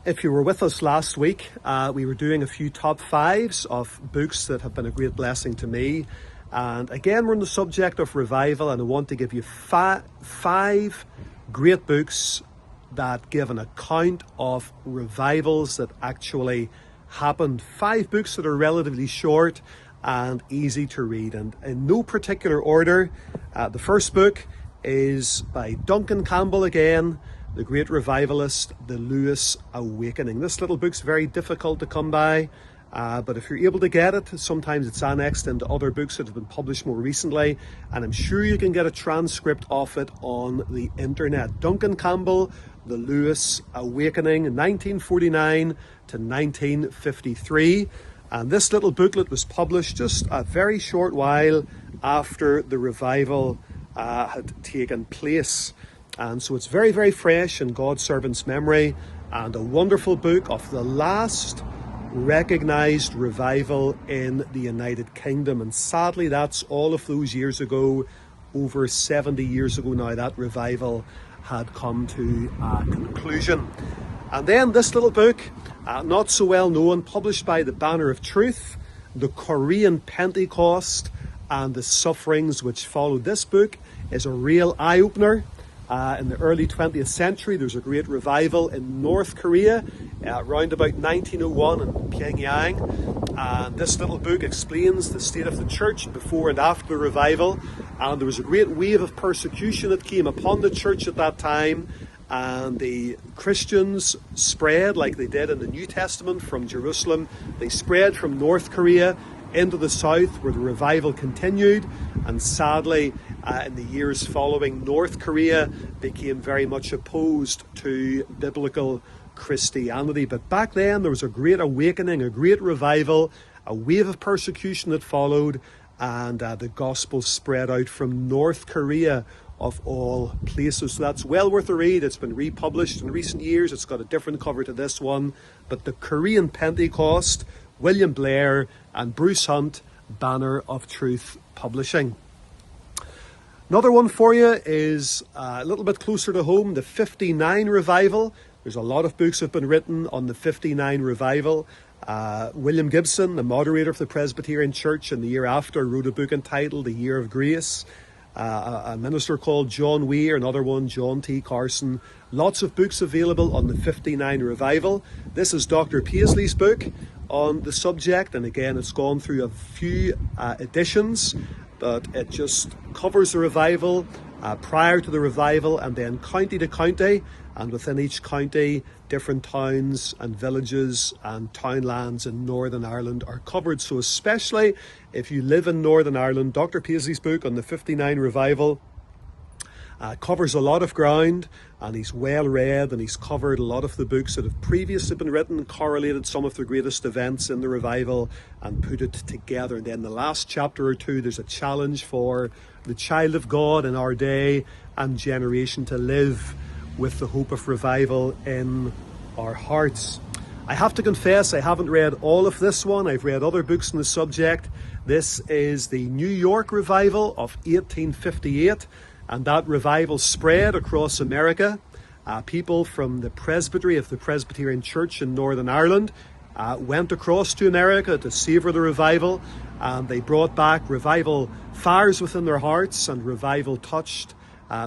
If you were with us last week, we were doing a few top fives of books that have been a great blessing to me. And again, we're on the subject of revival, and I want to give you five great books that give an account of revivals that actually happened. 5 books that are relatively short and easy to read, and in no particular order. The first book is by Duncan Campbell again, the great revivalist, The Lewis Awakening. This little book's very difficult to come by, but if you're able to get it, sometimes it's annexed into other books that have been published more recently, and I'm sure you can get a transcript of it on the internet. Duncan Campbell, The Lewis Awakening, 1949 to 1953. And this little booklet was published just a very short while after the revival had taken place. And so it's very, very fresh in God's servant's memory, and a wonderful book of the last recognized revival in the United Kingdom. And sadly, that's all of those years ago, over 70 years ago now, that revival had come to a conclusion. And then this little book, not so well known, published by the Banner of Truth, The Korean Pentecost and the Sufferings which Followed. This book is a real eye-opener. In the early 20th century, there was a great revival in North Korea around about 1901 in Pyongyang. And this little book explains the state of the church before and after the revival. And there was a great wave of persecution that came upon the church at that time. And the Christians spread like they did in the New Testament from Jerusalem. They spread from North Korea into the south, where the revival continued. And sadly, in the years following, North Korea became very much opposed to biblical Christianity. But back then, there was a great awakening, a great revival, a wave of persecution that followed, and the gospel spread out from North Korea of all places. So that's well worth a read. It's been republished in recent years. It's got a different cover to this one. But the Korean Pentecost, William Blair and Bruce Hunt, Banner of Truth Publishing. Another one for you is a little bit closer to home, the 59 Revival. There's a lot of books that have been written on the 59 Revival. William Gibson, the moderator of the Presbyterian Church in the year after, wrote a book entitled The Year of Grace. A minister called John Weir, another one, John T. Carson. Lots of books available on the 59 Revival. This is Dr. Paisley's book on the subject, and again, it's gone through a few editions, but it just covers the revival prior to the revival, and then county to county, and within each county, different towns and villages and townlands in Northern Ireland are covered. So especially if you live in Northern Ireland, Dr. Paisley's book on the 59 Revival covers a lot of ground, and he's well read, and he's covered a lot of the books that have previously been written, correlated some of the greatest events in the revival and put it together. And then the last chapter or two, there's a challenge for the child of God in our day and generation to live with the hope of revival in our hearts. I have to confess, I haven't read all of this one. I've read other books on the subject. This is the New York Revival of 1858, and that revival spread across America. People from the presbytery of the Presbyterian Church in Northern Ireland went across to America to savor the revival, and they brought back revival fires within their hearts, and revival touched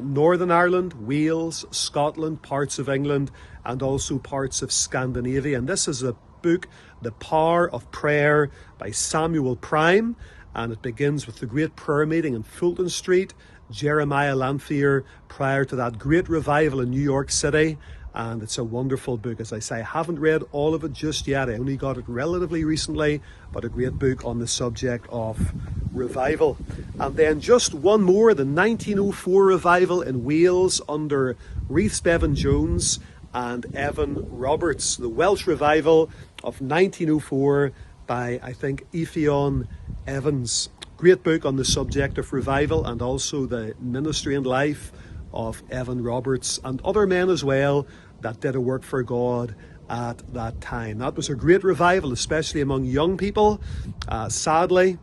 Northern Ireland, Wales, Scotland, parts of England, and also parts of Scandinavia. And this is a book, The Power of Prayer by Samuel Prime, and it begins with the great prayer meeting in Fulton Street, Jeremiah Lanphier, prior to that great revival in New York City. And it's a wonderful book. As I say, I haven't read all of it just yet. I only got it relatively recently, but a great book on the subject of revival. And then just one more, the 1904 revival in Wales under Rhys Bevan-Jones and Evan Roberts. The Welsh Revival of 1904 by, I think, Efion Evans. Great book on the subject of revival, and also the ministry and life of Evan Roberts and other men as well that did a work for God at that time. That was a great revival, especially among young people. Sadly,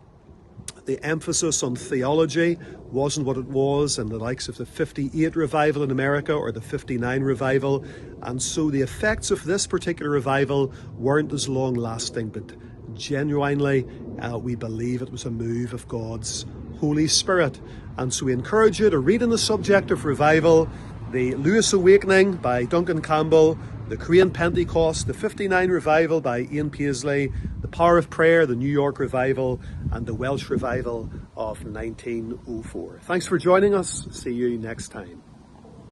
The emphasis on theology wasn't what it was in the likes of the 58 revival in America or the 59 revival. And so the effects of this particular revival weren't as long lasting, but genuinely we believe it was a move of God's Holy Spirit. And so we encourage you to read on the subject of revival, the Lewis Awakening by Duncan Campbell, the Korean Pentecost, the 59 Revival by Ian Paisley, the Power of Prayer, the New York Revival, and the Welsh Revival of 1904. Thanks for joining us. See you next time.